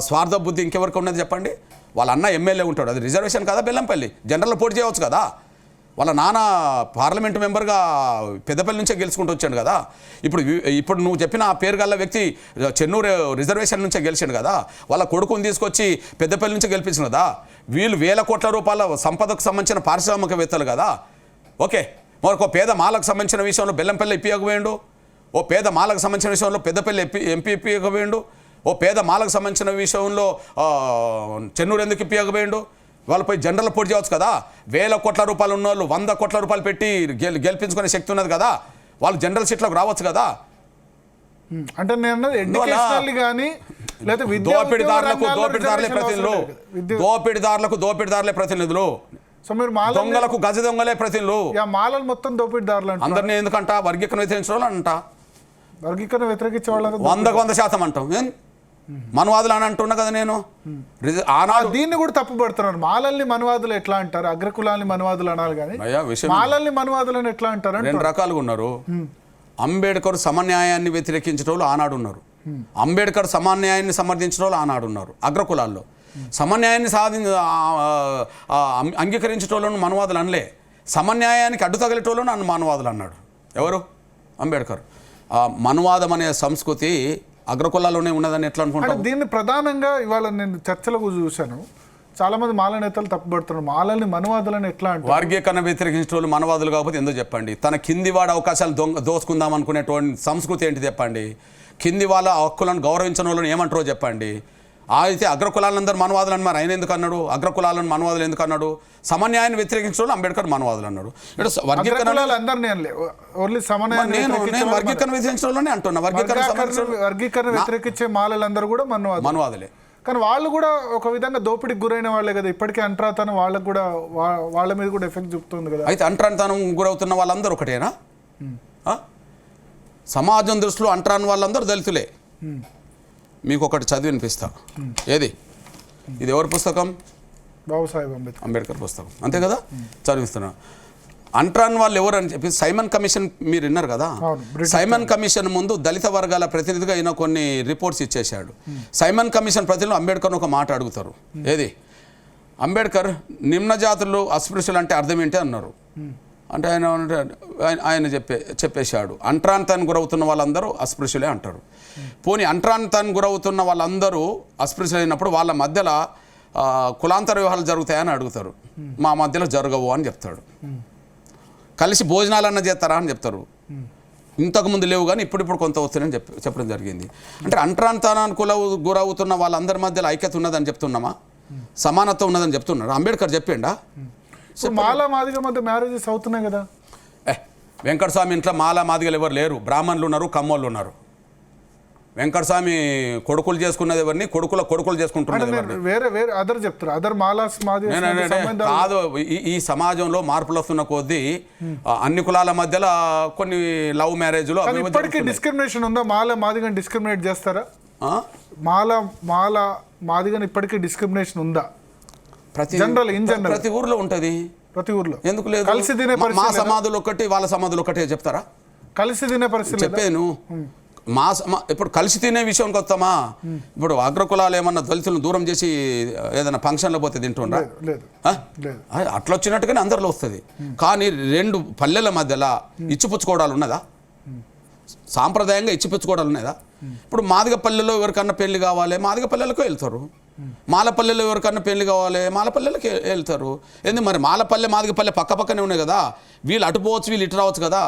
స్వార్థ బుద్ధి ఇంకెవరికి ఉన్నది చెప్పండి? వాళ్ళ అన్న ఎమ్మెల్యే ఉంటాడు, అది రిజర్వేషన్ కదా, బెల్లంపల్లి జనరల్లో పోటీ చేయవచ్చు కదా. వాళ్ళ నాన్న పార్లమెంట్ మెంబర్గా పెద్దపల్లి నుంచే గెలుచుకుంటూ వచ్చాడు కదా. ఇప్పుడు నువ్వు చెప్పిన ఆ పేరు గల్ల వ్యక్తి చెన్నూరు రిజర్వేషన్ నుంచే గెలిచాడు కదా. వాళ్ళ కొడుకుని తీసుకొచ్చి పెద్దపల్లి నుంచే గెలిపించింది కదా. వీళ్ళు వేల కోట్ల రూపాయల సంపదకు సంబంధించిన పారిశ్రామికవేత్తలు కదా. ఓకే, మరొక పేద మాలకు సంబంధించిన విషయంలో బెల్లంపల్లి ఇప్పియకపోయిండు, ఓ పేద మాలకు సంబంధించిన విషయంలో పెద్దపల్లి ఎంపీ ఇప్పియకపోయిండు, ఓ పేద మాలకు సంబంధించిన విషయంలో చెన్నూరు ఎందుకు ఇప్పియకపోయిండు? వాళ్ళపై జనరల్ పోటీ చేయవచ్చు కదా. వేల కోట్ల రూపాయలు ఉన్న వాళ్ళు 100 కోట్ల రూపాయలు పెట్టి గెలిపించుకునే శక్తి ఉన్నది కదా, వాళ్ళు జనరల్ సీట్లోకి రావచ్చు కదా. అంటే నేను ఎడ్యుకేషనల్ కానీ లేదా దోపిడిదారులే ప్రతినిధులు, సో మీరు దొంగలకు గజ దొంగలే ప్రతినిధులు. మాలలు మొత్తం దోపిడిదారులు అందరినీ ఎందుకంట వర్గీకరణ వ్యతిరేకించిన వాళ్ళు అంట. వర్గీకరణ వ్యతిరేకించే వాళ్ళ 100% అంటాం. మనువాదులు అని అంటున్నా కదా నేను. ఆనాడు దీన్ని కూడా తప్పు పడుతున్నారు. మాలల్ని మనువాదులు ఎట్లా అంటారు? అగ్రకులాన్ని మనువాదులు అనాలి కానీ మాలల్ని మనువాదులను ఎట్లా అంటారు? 2 రకాలుగా ఉన్నారు. అంబేద్కర్ సమన్యాయాన్ని వ్యతిరేకించిన వాళ్ళు ఆనాడు ఉన్నారు, అంబేద్కర్ సమన్యాయాన్ని సమర్థించిన వాళ్ళు ఆనాడు ఉన్నారు. అగ్రకులాల్లో సమన్యాయాన్ని అంగీకరించేటోళ్ళను మనువాదులు అనలే, సమన్యాయానికి అడ్డు తగిలేటోళ్ళను నన్ను మనువాదులు అన్నాడు. ఎవరు? అంబేద్కర్. మనువాదం అనే సంస్కృతి అగ్రకులాల్లోనే ఉన్నదని ఎట్లా అనుకుంటారు? దీన్ని ప్రధానంగా ఇవాళ నేను చర్చలకు చూశాను, చాలా మంది మాల నేతలు తప్పుపడుతున్నారు. మాలని మనువాదులను ఎట్లా అంటే వర్గీకరణ వ్యతిరేకించిన వాళ్ళు మనవాదులు కాకపోతే ఎందుకు చెప్పండి? తన కింది వాడి అవకాశాలు దోసుకుందాం అనుకునేటువంటి సంస్కృతి ఏంటి చెప్పండి? కింది వాళ్ళ హక్కులను గౌరవించిన వాళ్ళని ఏమంటారో చెప్పండి. అయితే అగ్రకులాలందరూ మనవాదులు అన్నారు, ఆయన ఎందుకు అన్నాడు? అగ్రకులాలను మనవాదులు ఎందుకు అన్నాడు? సమన్యాయాన్ని వ్యతిరేకించిన వాళ్ళు అంబేద్కర్ మనవాదులు అన్నాడు. వర్గీకరణ వ్యతిరేకించిన వాళ్ళని అంటున్నా. వర్గీకరణ వ్యతిరేకించే మాలలందరూ కూడా మనవాదులే. కానీ వాళ్ళు కూడా ఒక విధంగా దోపిడికి గురైన వాళ్ళే కదా. ఇప్పటికే అంటరాతనం వాళ్ళకు కూడా వాళ్ళ మీద కూడా ఎఫెక్ట్ చూపుతుంది కదా. అయితే అంటరానితనం గురవుతున్న వాళ్ళందరూ ఒకటేనా? సమాజం దృష్టిలో అంటరాని వాళ్ళందరూ దళితులే. మీకు ఒకటి చదివి వినిపిస్తా. ఏది? ఇది ఎవరి పుస్తకం? బాబాసాహెబ్ అంబేద్కర్ పుస్తకం, అంతే కదా. చదివిస్తున్నా. అంటరాని వాళ్ళు ఎవరు అని చెప్పి సైమన్ కమిషన్ మీరు విన్నారు కదా. సైమన్ కమిషన్ ముందు దళిత వర్గాల ప్రతినిధిగా ఈయన కొన్ని రిపోర్ట్స్ ఇచ్చేశాడు. సైమన్ కమిషన్ ప్రతినిధులు అంబేద్కర్ ఒక మాట అడుగుతారు. ఏది? అంబేద్కర్ నిమ్న జాతులు అస్పృశ్యులు అంటే అర్థం ఏంటి అన్నారు. అంటే ఆయన చెప్పేశాడు అంటరానితనానికి గురవుతున్న వాళ్ళందరూ అస్పృశ్యులే అంటారు. పోనీ అంటరానితనానికి గురవుతున్న వాళ్ళందరూ అస్పృశ్యులైనప్పుడు వాళ్ళ మధ్యలో కులాంతర వివాహాలు జరుగుతాయని అడుగుతారు. మా మధ్యలో జరగవు అని చెప్తాడు. కలిసి భోజనాలన్నా చేస్తారా అని చెప్తారు. ఇంతకుముందు లేవు కానీ ఇప్పుడు కొంత వస్తున్నాయని చెప్పడం జరిగింది. అంటే అంటరానితనానికి గురవుతున్న వాళ్ళందరి మధ్యలో ఐక్యత ఉన్నదని చెప్తున్నామా? సమానత్వం ఉన్నదని చెప్తున్నారు. అంబేద్కర్ చెప్పిండా? మాల మాదిగ మధ్య మ్యారేజెస్ అవుతున్నాయి కదా. వెంకటస్వామి ఇంట్లో మాల మాదిగలు ఎవరు లేరు, బ్రాహ్మణులు ఉన్నారు, కమ్మోళ్ళు ఉన్నారు. వెంకటస్వామి కొడుకులు చేసుకున్నది ఎవరిని? కొడుకులు చేసుకుంటున్నారు. వేరే వేరే అదర్ చెప్తారు, అదర్ మాలాస్ కాదు. ఈ సమాజంలో మార్పులు వస్తున్న కొద్దీ అన్ని కులాల మధ్యలో కొన్ని లవ్ మ్యారేజ్లు. ఇప్పటికీ డిస్క్రిమినేషన్ ఉందా? మాల మాదిగని డిస్క్రిమినేట్ చేస్తారా? మాల మాదిగని ఇప్పటికీ డిస్క్రిమినేషన్ ఉందా? ప్రతి ఊర్లో ఉంటుంది. ప్రతి ఊర్లో ఎందుకు లేదు? కలిసి తినే మా సమాధులు ఒకటి వాళ్ళ సమాధులు ఒకటే చెప్తారా? కలిసి తినే పరిస్థితి చెప్పాను. ఇప్పుడు కలిసి తినే విషయానికి వస్తామా? ఇప్పుడు అగ్రకులాలు ఏమన్నా దళితులను దూరం చేసి ఏదైనా ఫంక్షన్లో పోతే తింటుండ్రా? అట్లా వచ్చినట్టుగానే అందరిలో వస్తుంది. కానీ 2 పల్లెల మధ్యలో ఇచ్చిపుచ్చుకోవడాలు ఉన్నదా? సాంప్రదాయంగా ఇచ్చిపుచ్చుకోవడాలు ఉన్నదా? ఇప్పుడు మాదిగ పల్లెలో ఎవరికన్నా పెళ్లి కావాలి, మాదిగ పల్లెలకు వెళ్తారు. మాలపల్లెలో ఎవరికన్నా పెళ్లి కావాలి, మాలపల్లెలకు వెళ్తారు. ఎందుకు మరి? మాలపల్లె మాదిగపల్లె పక్క పక్కనే ఉన్నాయి కదా. వీళ్ళు అటు పోవచ్చు, వీళ్ళు ఇటు రావచ్చు కదా.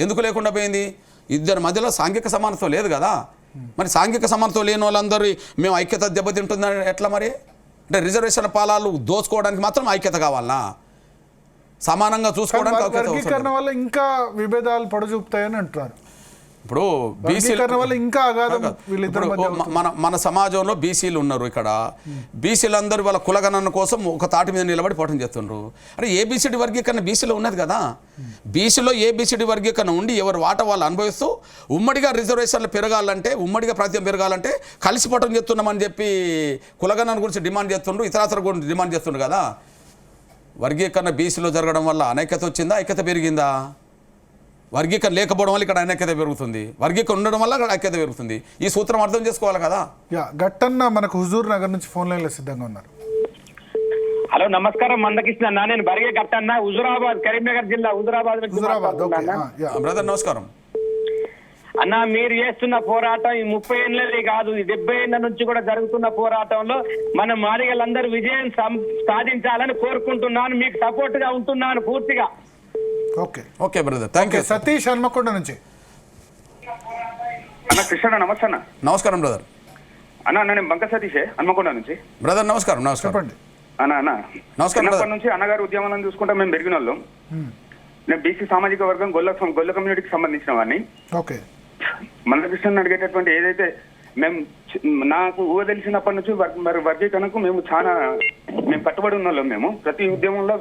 ఎందుకు లేకుండా పోయింది? ఇద్దరి మధ్యలో సాంఘిక సమానత్వం లేదు కదా. మరి సాంఘిక సమానత్వం లేని వాళ్ళందరూ మేము ఐక్యత దెబ్బతింటుందని ఎట్లా మరి? అంటే రిజర్వేషన్ పాలాలు దోచుకోవడానికి మాత్రం ఐక్యత కావాలనా? సమానంగా చూసుకోవడానికి వర్గీకరణ వల్ల ఇంకా విభేదాలు పొడచూపుతాయని అంటున్నారు. ఇప్పుడు బీసీల వల్ల ఇంకా మన సమాజంలో బీసీలు ఉన్నారు. ఇక్కడ బీసీలందరూ వాళ్ళ కులగణన కోసం ఒక తాటి మీద నిలబడి పోవటం చేస్తున్నారు. అంటే ఏబిసిడి వర్గీకరణ బీసీలో ఉన్నది కదా. బీసీలో ఏబిసిడి వర్గీకరణ ఉండి ఎవరు వాట వాళ్ళు అనుభవిస్తూ ఉమ్మడిగా రిజర్వేషన్లు పెరగాలంటే, ఉమ్మడిగా ప్రాంతం పెరగాలంటే కలిసిపోవటం చేస్తున్నామని చెప్పి కులగణన గురించి డిమాండ్ చేస్తుండ్రు, ఇతరాతర గురించి డిమాండ్ చేస్తుండ్రు కదా. వర్గీకరణ బీసీలో జరగడం వల్ల అనైక్యత వచ్చిందా? ఐక్యత పెరిగిందా? వర్గీకరణ లేకపోవడం వల్ల ఇక్కడ ఐక్యత పెరుగుతుంది, వర్గీకరణ ఉండడం వల్ల అక్కడ ఐక్యత పెరుగుతుంది. ఈ సూత్రం అర్థం చేసుకోవాలి కదా. గట్టన్న మనకు హుజూర్ నగర్ నుంచి ఫోన్ లైన్లో సిద్ధంగా ఉన్నారు. హలో నమస్కారం మందకృష్ణ అన్న, నేను బరిగే కట్టన్న, హుజురాబాద్ కరీంనగర్ జిల్లా హుజురాబాద్ నుంచి మాట్లాడుతున్నా. బ్రదర్ నమస్కారం అన్న, మీరు చేస్తున్న పోరాటం ఈ 30 ఏళ్ళది కాదు, ఈ 70 ఏళ్ళ నుంచి కూడా జరుగుతున్న పోరాటంలో మన మాదిగలందరూ విజయం సాధించాలని కోరుకుంటున్నాను. మీకు సపోర్ట్ గా ఉంటున్నాను పూర్తిగా. Okay okay brother, thank you. Satish Hanamkonda నుంచి. అన్న కృష్ణ నమస్తే అన్న. నమస్కారం బ్రదర్. అన్న నేను బంక సతీషే హన్మకొండ నుంచి. బ్రదర్ నమస్కారం. నమస్కారం చెప్పండి. అన్న నమస్కారం. చిన్నప్పటి నుంచి అన్నగారు ఉద్యమాలను చూసుకుంటా మేము పెరిగిన వాళ్ళం. నేను బీసీ సామాజిక వర్గం గొల్ల కమ్యూనిటీకి సంబంధించిన వాడిని. ఓకే. మందకృష్ణని అడిగేటటువంటి ఏదైతే నాకు ఊహ తెలిసినప్పటి నుంచి వర్గీకరణకు మేము కట్టుబడి ఉన్న వాళ్ళం. మేము ప్రతి ఉద్యమంలో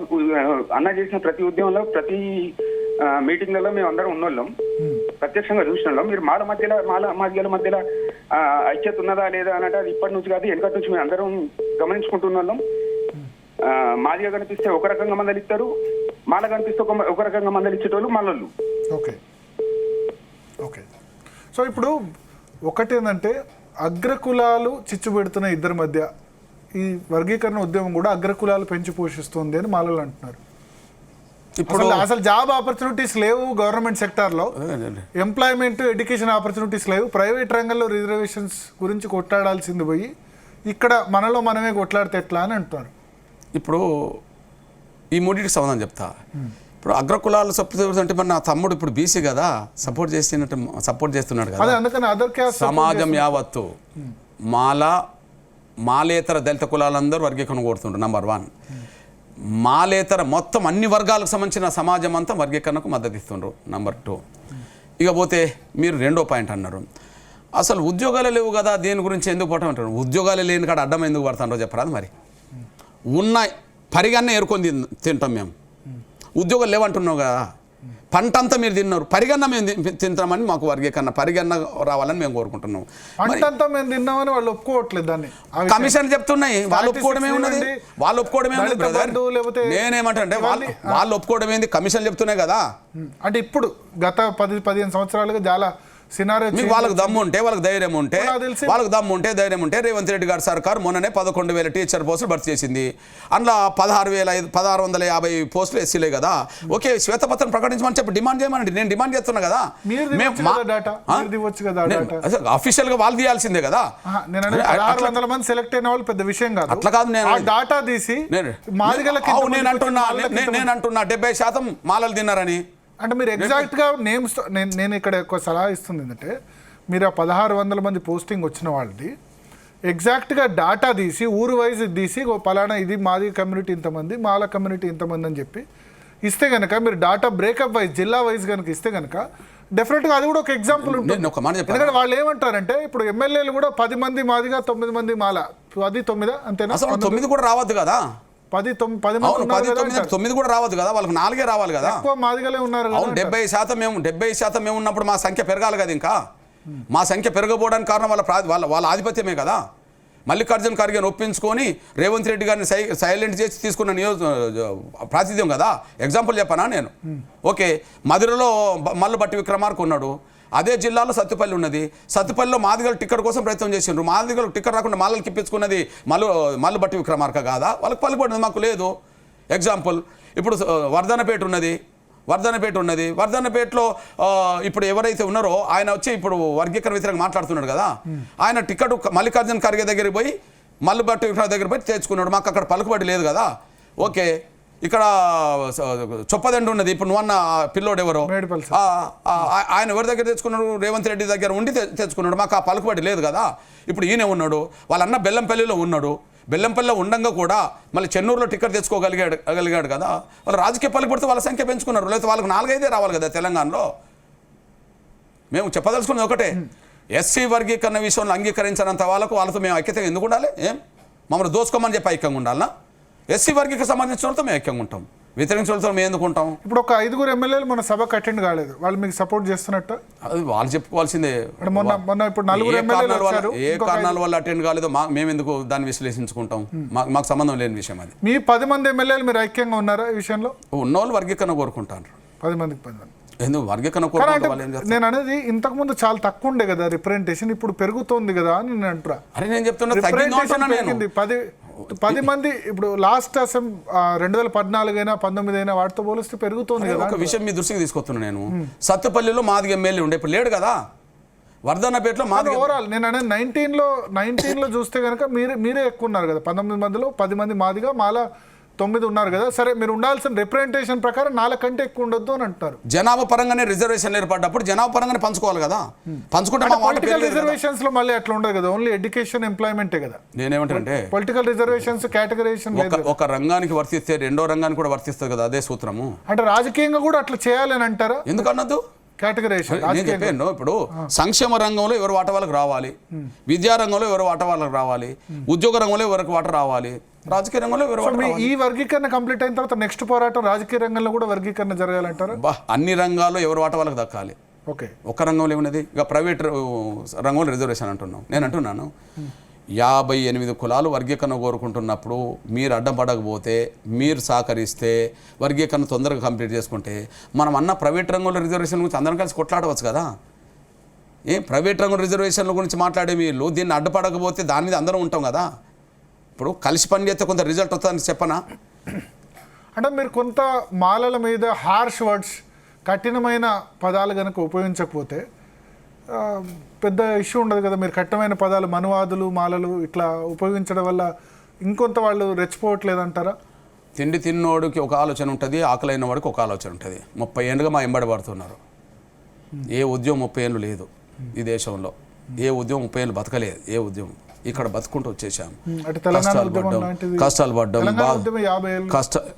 అన్న చేసిన ప్రతి ఉద్యమంలో ప్రతి మీటింగ్లలో మేము అందరం ఉన్నోళ్ళం, ప్రత్యక్షంగా చూసిన. మీరు మాదిగల మధ్యలో ఐక్యత ఉన్నదా లేదా అన్నట్టు అది ఇప్పటి నుంచి కాదు, వెనకటి నుంచి మేము అందరం గమనించుకుంటున్నాం. మాదిగ కనిపిస్తే ఒక రకంగా మందలిస్తారు, మాల కనిపిస్తే ఒక రకంగా మందలిచ్చేటోళ్ళు మళ్ళీ. Okay okay. సో ఇప్పుడు ఒకటి ఏంటంటే అగ్రకులాలు చిచ్చు పెడుతున్న ఇద్దరి మధ్య ఈ వర్గీకరణ ఉద్యమం కూడా అగ్రకులాలు పెంచి పోషిస్తుంది అని మాలలు అంటున్నారు. ఇప్పుడు అసలు జాబ్ ఆపర్చునిటీస్ లేవు గవర్నమెంట్ సెక్టార్లో, ఎంప్లాయ్మెంట్ ఎడ్యుకేషన్ ఆపర్చునిటీస్ లేవు, ప్రైవేట్ రంగంలో రిజర్వేషన్స్ గురించి కొట్లాడాల్సింది పోయి ఇక్కడ మనలో మనమే కొట్లాడితే ఎట్లా అని అంటున్నారు. ఇప్పుడు ఈ మూడింటికి సమాధానం చెప్తా. ఇప్పుడు అగ్రకులాలు సపోర్ట్ అంటే మన నా తమ్ముడు ఇప్పుడు బీసీ కదా, సపోర్ట్ చేస్తున్నాడు కదా. అందుకని అదర్ క్యాస్ట్ సమాజం యావత్తు మాలేతర దళిత కులాలందరూ వర్గీకరణ కోరుతుంటారు. నంబర్ 1. మాలేతర మొత్తం అన్ని వర్గాలకు సంబంధించిన సమాజం అంతా వర్గీకరణకు మద్దతు ఇస్తుండ్రు. నంబర్ 2. ఇక పోతే మీరు రెండో పాయింట్ అన్నారు, అసలు ఉద్యోగాలు లేవు కదా దేని గురించి ఎందుకు పడటం అంటారు. ఉద్యోగాలు లేని కాడ అడ్డం ఎందుకు పడతారో చెప్పరాదు. మరి ఉన్న పరిగన్న ఏరుకొని తింటాం మేము, ఉద్యోగాలు లేవంటున్నావు కదా, పంట అంతా మీరు తిన్నారు, పరిగన్న మేము తింటామని మాకు వర్గీకరణ పరిగన్న రావాలని మేము కోరుకుంటున్నాం. పంటంతా మేము తిన్నామని వాళ్ళు ఒప్పుకోవట్లేదు. దాన్ని కమిషన్ చెప్తున్నాయి, వాళ్ళు ఒప్పుకోవడమే ఉన్నది. నేనేమంటే వాళ్ళు ఒప్పుకోవడం ఏంది, కమిషన్ చెప్తున్నాయి కదా. అంటే ఇప్పుడు గత 10-15 సంవత్సరాలుగా చాలా సినారియో వాళ్ళకి దమ్ము ఉంటే వాళ్ళకి ధైర్యం ఉంటే ధైర్యం ఉంటే రేవంత్ రెడ్డి గారి సర్కార్ మొన్ననే 11,000 టీచర్ పోస్టులు భర్తీ చేసింది. అందులో 16,650 పోస్టులు ఎస్సీలే కదా. ఓకే, శ్వేతపత్రం ప్రకటించమని చెప్పి డిమాండ్ చేయమని నేను డిమాండ్ చేస్తున్నా కదా. అఫీషియల్ గా వాళ్ళు తీయాల్సిందే కదా. 1600 మంది సెలెక్ట్ అయిన వాళ్ళు పెద్ద విషయం కాదు. అట్లా కాదు, నేను డాటా తీసి నేను అంటున్నా 70% మాలలు తిన్నారని. అంటే మీరు ఎగ్జాక్ట్గా నేమ్స్ నేను ఇక్కడ ఒక సలహా ఇస్తుంది ఏంటంటే, మీరు ఆ 1600 మంది పోస్టింగ్ వచ్చిన వాళ్ళది ఎగ్జాక్ట్గా డాటా తీసి ఊరు వైజ్ తీసి పలానా ఇది మాది కమ్యూనిటీ ఇంతమంది, మాల కమ్యూనిటీ ఇంతమంది అని చెప్పి ఇస్తే కనుక, మీరు డాటా బ్రేకప్ వైజ్ జిల్లా వైజ్ కనుక ఇస్తే కనుక డెఫినెట్గా అది కూడా ఒక ఎగ్జాంపుల్ ఉంటుంది. ఎందుకంటే వాళ్ళు ఏమంటారంటే ఇప్పుడు ఎమ్మెల్యేలు కూడా 10 మంది మాదిగా 9 మంది మాల, 10-9 అంతేనా? 9 కూడా రావద్దు కదా, 10-9 కూడా రావద్దు కదా, వాళ్ళకి 4 రావాలి కదా. మాదిగలే ఉన్నారు. 70% మేము ఉన్నప్పుడు మా సంఖ్య పెరగాలి కదా. ఇంకా మా సంఖ్య పెరగబోవడానికి కారణం వాళ్ళ ఆధిపత్యమే కదా. మల్లికార్జున ఖర్గేని ఒప్పించుకొని రేవంత్ రెడ్డి గారిని సైలెంట్ చేసి తీసుకున్న ప్రాతినిధ్యం కదా. ఎగ్జాంపుల్ చెప్పనా నేను. ఓకే, మధురలో మల్లుబట్టి విక్రమార్క ఉన్నాడు, అదే జిల్లాలో సత్తుపల్లి ఉన్నది. సత్తుపల్లిలో మాదిగలు టికెట్ కోసం ప్రయత్నం చేసిండ్రు, మాదిగలు టికెట్ రాకుండా మాలలకు ఇప్పించుకున్నది మల్లుబట్టి విక్రమార్క కాదా? వాళ్ళకి పలుకుబడింది, మాకు లేదు. ఎగ్జాంపుల్ ఇప్పుడు వర్ధనపేట ఉన్నది. వర్ధనపేటలో ఇప్పుడు ఎవరైతే ఉన్నారో ఆయన వచ్చి ఇప్పుడు వర్గీకరణ వ్యతిరేకంగా మాట్లాడుతున్నాడు కదా, ఆయన టికెట్ మల్లికార్జున ఖర్గే దగ్గరికి పోయి మల్లుబట్టి విక్రమార్క దగ్గర పోయి తెచ్చుకున్నాడు. మాకు అక్కడ పలుకుబడి లేదు కదా. ఓకే, ఇక్కడ చొప్పదండి ఉన్నది. ఇప్పుడు నువ్వన్న పిల్లోడు ఎవరో ఆయన ఎవరి దగ్గర తెచ్చుకున్నాడు? రేవంత్ రెడ్డి దగ్గర ఉండి తెచ్చుకున్నాడు. మాకు ఆ పలుకుబడి లేదు కదా. ఇప్పుడు ఈయన ఉన్నాడు, వాళ్ళన్న బెల్లంపల్లిలో ఉన్నాడు. బెల్లంపల్లిలో ఉండంగా కూడా మళ్ళీ చెన్నూరులో టికెట్ తెచ్చుకోగలిగాడు కదా. వాళ్ళు రాజకీయ పలుకుబడితే వాళ్ళ సంఖ్య పెంచుకున్నారు, లేకపోతే వాళ్ళకి 4-5 రావాలి కదా తెలంగాణలో. మేము చెప్పదలుచుకున్నది ఒకటే, ఎస్సీ వర్గీకరణ విషయంలో అంగీకరించినంత వాళ్ళతో మేము ఐక్యతగా ఎందుకు ఉండాలి? మమ్మల్ని దోసుకోమని చెప్పి ఐక్యంగా ఉండాలనా? ఎస్సీ వర్గీకి సంబంధించిన వాళ్ళతో మేము ఐక్యంగా ఉంటాం, వ్యతిరేకించిన వాళ్ళతో మేము ఎందుకు ఉంటాం? ఇప్పుడు ఒక 5 ఎమ్మెల్యేలు మన సభకు అటెండ్ కాలేదు, వాళ్ళు మీకు సపోర్ట్ చేస్తున్నట్టు అది వాళ్ళు చెప్పుకోవాల్సిందే. ఇప్పుడు 4 ఎమ్మెల్యేలు ఏ కారణాల వల్ల అటెండ్ కాలేదో మేము ఎందుకు దాన్ని విశ్లేషించుకుంటాం? మాకు సంబంధం లేని విషయం అది. మీ 10 మంది ఎమ్మెల్యేలు మీరు ఐక్యంగా ఉన్నారా ఈ విషయంలో? ఉన్నవాళ్ళు వర్గీకరణ కోరుకుంటారు. 10 మందికి 10 మంది ఎందుకు వర్గీకరణ కానీ అంటే కోరుకుంటే వాళ్ళు ఏం చేస్తారు? నేను అనేది ఇంతకు ముందు చాలా తక్కువ ఉండే కదా రిప్రజెంటేషన్, ఇప్పుడు పెరుగుతోంది కదా అని నేను అంటున్నా. అరే నేను చెప్తున్నా తగ్గింది రిప్రజెంటేషన్ అంటున్నా నేను. పెరిగింది, 10 మంది ఇప్పుడు లాస్ట్ 2014 అయినా 19 అయినా వాటితో పోలిస్తే పెరుగుతోంది కదా. ఒక విషయం మీ దృష్టికి తీసుకొస్తున్నా నేను. సత్తుపల్లిలో మాదిగ ఎమ్మెల్యే ఉండే, ఇప్పుడు లేడు కదా. వర్ధన్నపేటలో మాదిగ ఓవరాల్ నేను అనేది 19లో చూస్తే కనుక మీరే ఎక్కువ ఉన్నారు కదా. 19 మందిలో 10 మంది మాదిగా, మాల 9 ఉన్నారు కదా. సరే, మీరు ఉండాల్సిన రిప్రజెంటేషన్ ప్రకారం 4 కంటే ఎక్కువ ఉండొద్దు అని అంటారు. జనాభా పరంగానే రిజర్వేషన్ ఏర్పడ్డప్పుడు జనాభా పరంగానే పంచుకోవాలి కదా. పంచుకుంటే మా మాట పొలిటికల్ పెరగదు కదా. రిజర్వేషన్స్ లో మళ్ళీ అట్లా ఉండదు కదా, ఓన్లీ ఎడ్యుకేషన్ ఎంప్లాయ్మెంటే కదా. నేనేమంటే పొలిటికల్ రిజర్వేషన్స్ కేటగరైజేషన్ లేదు. ఒక రంగానికి వర్తిస్తే రెండో రంగానికి కూడా వర్తిస్తుంది కదా, అదే సూత్రము. అంటే రాజకీయంగా కూడా అట్లా చేయాలని అంటారా? ఎందుకన్నద్దు? కేటగరైజేషన్ నేను చెప్పాను, ఇప్పుడు సంక్షేమ రంగంలో ఎవరు వాట వాళ్ళకి రావాలి, విద్యా రంగంలో ఎవరు వాట వాళ్ళకి రావాలి, ఉద్యోగ రంగంలో ఎవరికి వాట రావాలి, రాజకీయ రంగంలో ఎవరు వాట రావాలి. ఈ వర్గీకరణ కంప్లీట్ అయిన తర్వాత నెక్స్ట్ పోరాటం రాజకీయ రంగంలో కూడా వర్గీకరణ జరగాలంటారా? అన్ని రంగాల్లో ఎవరు వాట వాళ్ళకి దక్కాలి. ఓకే, ఒక రంగంలో ఏమున్నది? ఇక ప్రైవేట్ రంగంలో రిజర్వేషన్ అంటున్నాం. నేను అంటున్నాను 58 కులాలు వర్గీకరణ కోరుకుంటున్నప్పుడు మీరు అడ్డం పడకపోతే, మీరు సహకరిస్తే, వర్గీకరణ తొందరగా కంప్లీట్ చేసుకుంటే మనం అన్న ప్రైవేట్ రంగంలో రిజర్వేషన్ గురించి అందరం కలిసి కొట్లాడవచ్చు కదా. ప్రైవేట్ రంగం రిజర్వేషన్ల గురించి మాట్లాడే వీళ్ళు దీన్ని అడ్డపడకపోతే దాని మీద అందరం ఉంటాం కదా. ఇప్పుడు కలిసి పని చేస్తే కొంత రిజల్ట్ వస్తుందని చెప్పనా? అంటే మీరు కొంత మాలల మీద హార్ష్ వర్డ్స్, కఠినమైన పదాలు కనుక ఉపయోగించకపోతే పెద్ద ఇష్యూ ఉండదు కదా. మీరు కఠినమైన పదాలు, మనువాదులు, మాలలు ఇట్లా ఉపయోగించడం వల్ల ఇంకొంత వాళ్ళు రెచ్చిపోవట్లేదంటారా? తిండి తిన్నోడికి ఒక ఆలోచన ఉంటుంది, ఆకలైన వాడికి ఒక ఆలోచన ఉంటుంది. 30 ఏళ్ళుగా మా ఎంబడి పడుతున్నారు. ఏ ఉద్యమం 30 ఏళ్ళు లేదు ఈ దేశంలో. ఏ ఉద్యమం 30 ఏళ్ళు బతకలేదు. ఏ ఉద్యమం ఇక్కడ బతుకుంటూ వచ్చేసాం. కష్టాలు పడ్డాం.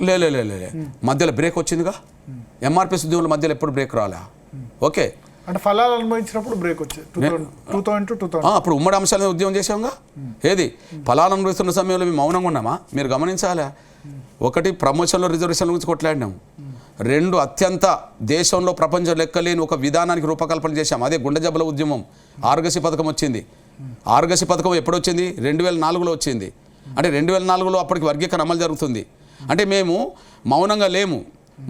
లే మధ్యలో బ్రేక్ వచ్చిందిగా. ఎంఆర్పిఎస్ ఉద్యమంలో మధ్యలో ఎప్పుడు బ్రేక్ రాలే. ఓకే, అంటే ఫలాలు అనుభవించినప్పుడు బ్రేక్ వచ్చేది 2000. అప్పుడు ఉమ్మడి అంశాలను ఉద్యమం చేసాంగా. ఏది ఫలాలు అనుభవిస్తున్న సమయంలో మేము మౌనంగా ఉన్నామా? మీరు గమనించాలా. ఒకటి, ప్రమోషన్లో రిజర్వేషన్ల గురించి కొట్లాడినాం. 2, అత్యంత దేశంలో ప్రపంచం లెక్కలేని ఒక విధానానికి రూపకల్పన చేశాం. అదే గుండె జబ్బల ఉద్యమం. ఆరోగ్యశ్రీ పథకం వచ్చింది. ఆరోగ్యశ్రీ పథకం ఎప్పుడు వచ్చింది? 2004లో వచ్చింది. అంటే 2004లో అప్పటికి వర్గీకరణ అమలు జరుగుతుంది. అంటే మేము మౌనంగా లేము.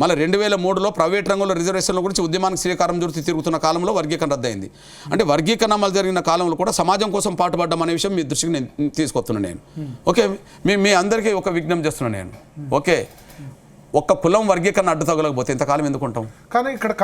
మళ్ళీ 2003లో ప్రైవేట్ రంగంలో రిజర్వేషన్ల గురించి ఉద్యమానికి శ్రీకారం చుడుతూ తిరుగుతున్న కాలంలో వర్గీకరణ రద్దయింది. అంటే వర్గీకరణ అమలు జరిగిన కాలంలో కూడా సమాజం కోసం పాటుపడ్డం అనే విషయం మీ దృష్టికి నేను తీసుకొస్తున్నాను. నేను ఓకే, మీ అందరికీ ఒక విజ్ఞప్తి చేస్తున్నాను నేను. ఓకే, ఒక్క కులం వర్గీకరణ అడ్డు తగలకపోతే ఇంతకాలం ఎందుకుంటాం? కానీ ఇక్కడ